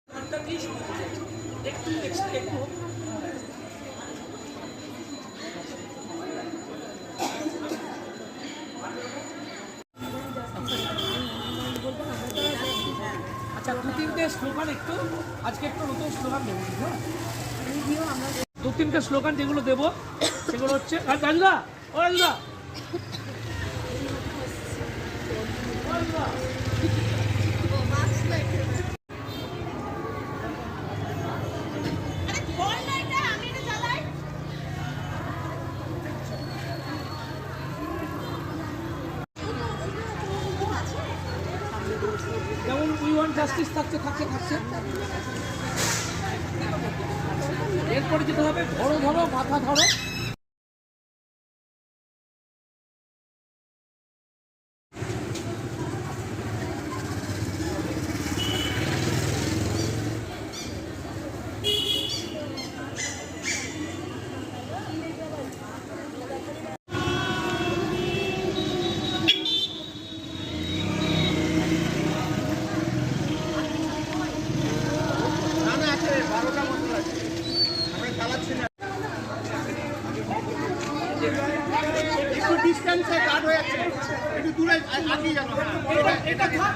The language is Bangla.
একটু একটু আচ্ছা, দু তিনটে স্লোগান একটু আজকে একটু নতুন স্লোগান দেবো। হ্যাঁ, দু তিনটে স্লোগান যেগুলো দেবো সেগুলো হচ্ছে রাজুদা, ও রাজুদা, যেমন উই ওয়ান্ট জাস্টিস থাকছে থাকছে থাকছে। এরপরে যেতে হবে ধরো ধরো মাথা ধরো। একটু ডিস্টেন্সে কাট হয়ে যাচ্ছে, একটু দূরে আগিয়ে যাবো।